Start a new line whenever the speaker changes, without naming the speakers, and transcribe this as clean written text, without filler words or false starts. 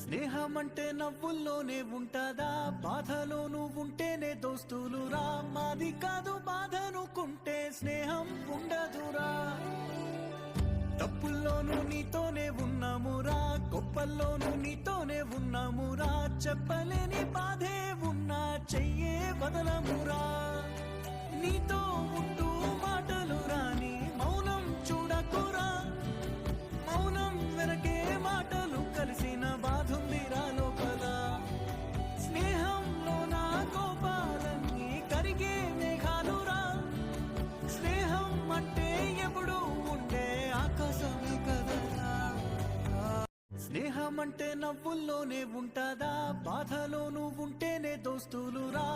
స్నేహమంటే నవ్వుల్లోనే ఉంటదా, బాధలో నువ్వుంటేనే దోస్తులురా. మాది కాదు బాధనుకుంటే స్నేహం ఉండదురా. తప్పుల్లోనూ నీతోనే ఉన్నామురా, గొప్పల్లోనూ నీతోనే ఉన్నామురా. చెప్పలేని బాధే ఉన్నా చెయ్యే వదలమురా. నీతో ఉంటూ మాటలు రాని మౌనం చూడకురా. మౌనం వెనకే మాటలు కలిసిన బాధుందిరా లోపల. స్నేహంలో నా కోపాలన్నీ కరిగే మేఘాలురా. స్నేహం అంటే ఎప్పుడు ఉండే ఆకాశమే కదరా. స్నేహం అంటే నవ్వుల్లోనే ఉంటదా, బాధలో నువ్వుంటేనే దోస్తులురా.